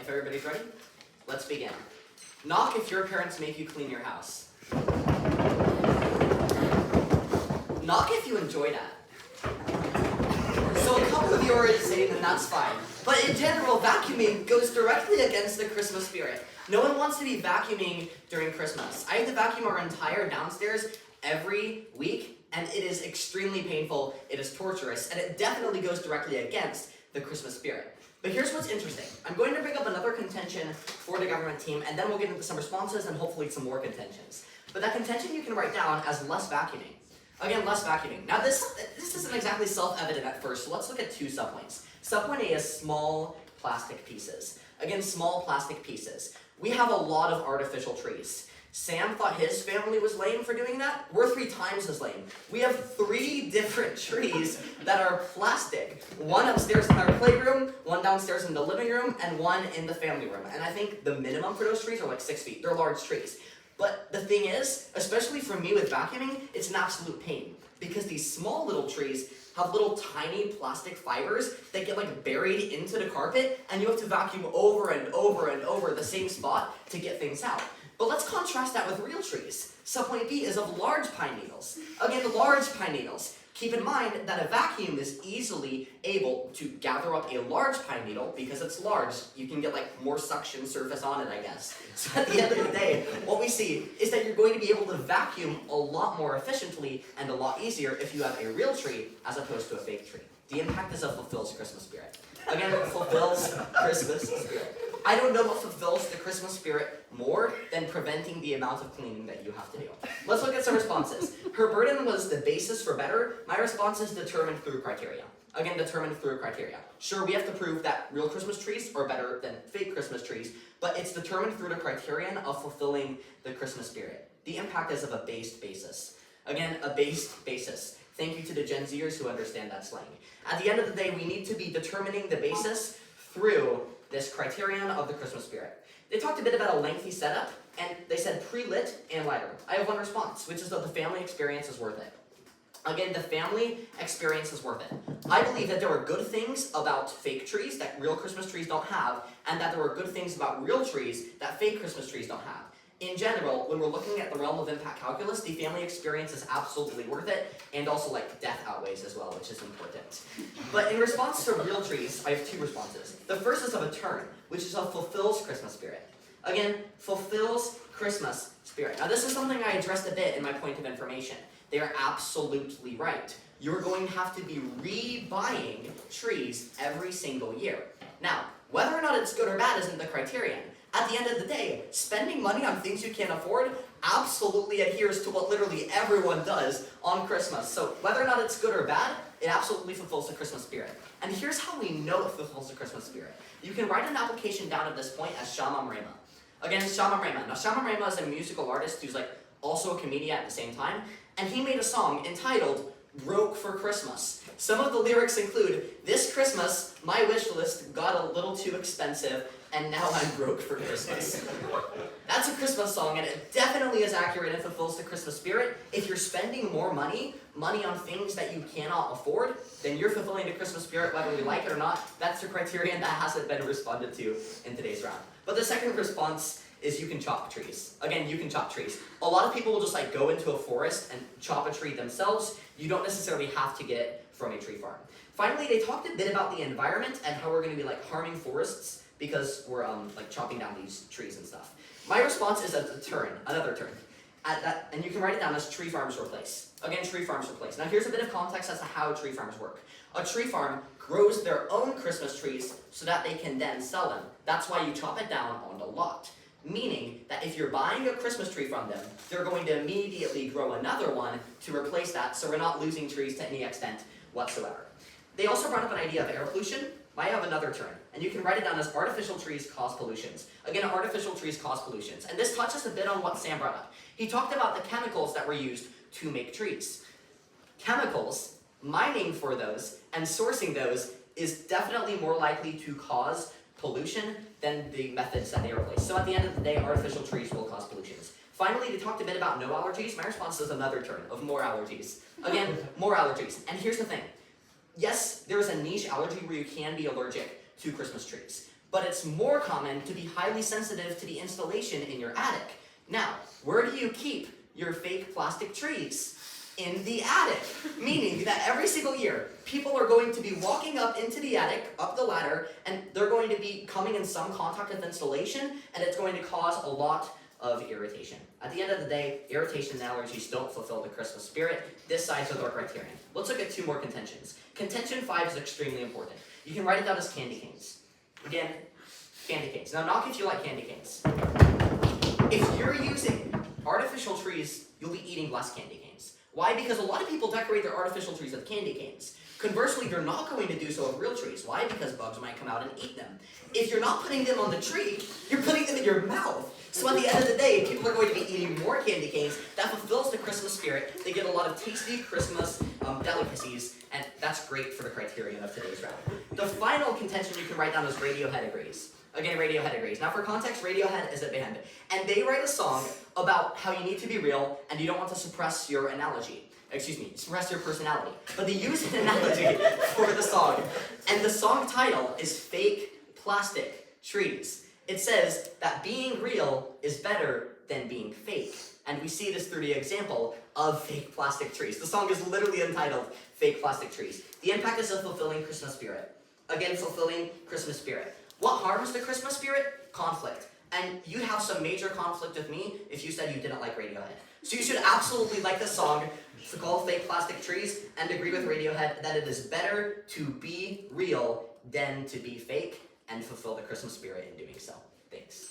if everybody's ready, let's begin. Knock if your parents make you clean your house. Knock if you enjoy that. So a couple of you are already saying that that's fine. But in general, vacuuming goes directly against the Christmas spirit. No one wants to be vacuuming during Christmas. I have to vacuum our entire downstairs every week, and it is extremely painful, it is torturous, and it definitely goes directly against the Christmas spirit. But here's what's interesting. I'm going to bring up another contention for the government team, and then we'll get into some responses and hopefully some more contentions. But that contention you can write down as less vacuuming. Again, less vacuuming. Now this isn't exactly self-evident at first, so let's look at two subpoints. Subpoint A is small plastic pieces. Again, small plastic pieces. We have a lot of artificial trees. Sam thought his family was lame for doing that. We're 3 times as lame. We have 3 different trees that are plastic. One upstairs in our playroom, one downstairs in the living room, and one in the family room. And I think the minimum for those trees are like 6 feet. They're large trees. But the thing is, especially for me with vacuuming, it's an absolute pain. Because these small little trees have little tiny plastic fibers that get like buried into the carpet, and you have to vacuum over and over and over the same spot to get things out. But let's contrast that with real trees. Subpoint B is of large pine needles. Again, large pine needles. Keep in mind that a vacuum is easily able to gather up a large pine needle because it's large. You can get like more suction surface on it, I guess. So at the end of the day, what we see is that you're going to be able to vacuum a lot more efficiently and a lot easier if you have a real tree as opposed to a fake tree. The impact is it fulfills Christmas spirit. Again, it fulfills Christmas spirit. I don't know what fulfills the Christmas spirit more than preventing the amount of cleaning that you have to do. Let's look at some responses. Her burden was the basis for better. My response is determined through criteria. Again, determined through criteria. Sure, we have to prove that real Christmas trees are better than fake Christmas trees, but it's determined through the criterion of fulfilling the Christmas spirit. The impact is of a based basis. Again, a based basis. Thank you to the Gen Zers who understand that slang. At the end of the day, we need to be determining the basis through this criterion of the Christmas spirit. They talked a bit about a lengthy setup, and they said pre-lit and lighter. I have one response, which is that the family experience is worth it. Again, the family experience is worth it. I believe that there are good things about fake trees that real Christmas trees don't have, and that there are good things about real trees that fake Christmas trees don't have. In general, when we're looking at the realm of impact calculus, the family experience is absolutely worth it, and also like death outweighs as well, which is important. But in response to real trees, I have 2 responses. The first is of a turn, which is of fulfills Christmas spirit. Again, fulfills Christmas spirit. Now this is something I addressed a bit in my point of information. They are absolutely right. You're going to have to be rebuying trees every single year. Now, whether or not it's good or bad isn't the criterion. At the end of the day, spending money on things you can't afford absolutely adheres to what literally everyone does on Christmas. So whether or not it's good or bad, it absolutely fulfills the Christmas spirit. And here's how we know it fulfills the Christmas spirit. You can write an application down at this point as Shamam Rema. Again, Shamam Rema. Now Shamam Rema is a musical artist who's like also a comedian at the same time, and he made a song entitled Broke for Christmas. Some of the lyrics include, "This Christmas, my wish list got a little too expensive, and now I'm broke for Christmas." That's a Christmas song, and it definitely is accurate and fulfills the Christmas spirit. If you're spending more money on things that you cannot afford, then you're fulfilling the Christmas spirit whether we like it or not. That's the criterion that hasn't been responded to in today's round. But the second response is you can chop trees. Again, you can chop trees. A lot of people will just like go into a forest and chop a tree themselves. You don't necessarily have to get it from a tree farm. Finally, they talked a bit about the environment and how we're going to be like harming forests because we're like chopping down these trees and stuff. My response is a turn, another turn. And you can write it down as tree farms replace. Again, tree farms replace. Now here's a bit of context as to how tree farms work. A tree farm grows their own Christmas trees so that they can then sell them. That's why you chop it down on the lot. Meaning that if you're buying a Christmas tree from them, they're going to immediately grow another one to replace that, so we're not losing trees to any extent whatsoever. They also brought up an idea of air pollution. I have another term, and you can write it down as artificial trees cause pollutions. Again, artificial trees cause pollutions, and this touches a bit on what Sam brought up. He talked about the chemicals that were used to make trees. Chemicals, mining for those, and sourcing those is definitely more likely to cause pollution than the methods that they replace. So at the end of the day, artificial trees will cause pollutions. Finally, they talked a bit about no allergies. My response is another turn of more allergies. Again, more allergies. And here's the thing. Yes, there is a niche allergy where you can be allergic to Christmas trees. but it's more common to be highly sensitive to the installation in your attic. Now, where do you keep your fake plastic trees? In the attic. Meaning that every single year, people are going to be walking up into the attic, up the ladder, and they're going to be coming in some contact with installation, and it's going to cause a lot of irritation. At the end of the day, irritation and allergies don't fulfill the Christmas spirit. This sides with our criterion. Let's look at 2 more contentions. Contention 5 is extremely important. You can write it down as candy canes. Again, candy canes. Now, knock if you like candy canes. If you're using artificial trees, you'll be eating less candy canes. Why? Because a lot of people decorate their artificial trees with candy canes. Conversely, they're not going to do so with real trees. Why? Because bugs might come out and eat them. If you're not putting them on the tree, you're putting them in your mouth. So at the end of the day, people are going to be eating more candy canes. That fulfills the Christmas spirit. They get a lot of tasty Christmas delicacies, and that's great for the criterion of today's round. The final contention you can write down is Radiohead agrees. Again, Radiohead agrees. Now for context, Radiohead is a band, and they write a song about how you need to be real and you don't want to suppress your suppress your personality. But they use an analogy for the song, and the song title is Fake Plastic Trees. It says that being real is better than being fake, and we see this through the example of fake plastic trees. The song is literally entitled Fake Plastic Trees. The impact is of fulfilling Christmas spirit. Again, fulfilling Christmas spirit. What harms the Christmas spirit? Conflict. And you'd have some major conflict with me if you said you didn't like Radiohead. So you should absolutely like this song. It's called Fake Plastic Trees, and agree with Radiohead that it is better to be real than to be fake, and fulfill the Christmas spirit in doing so. Thanks.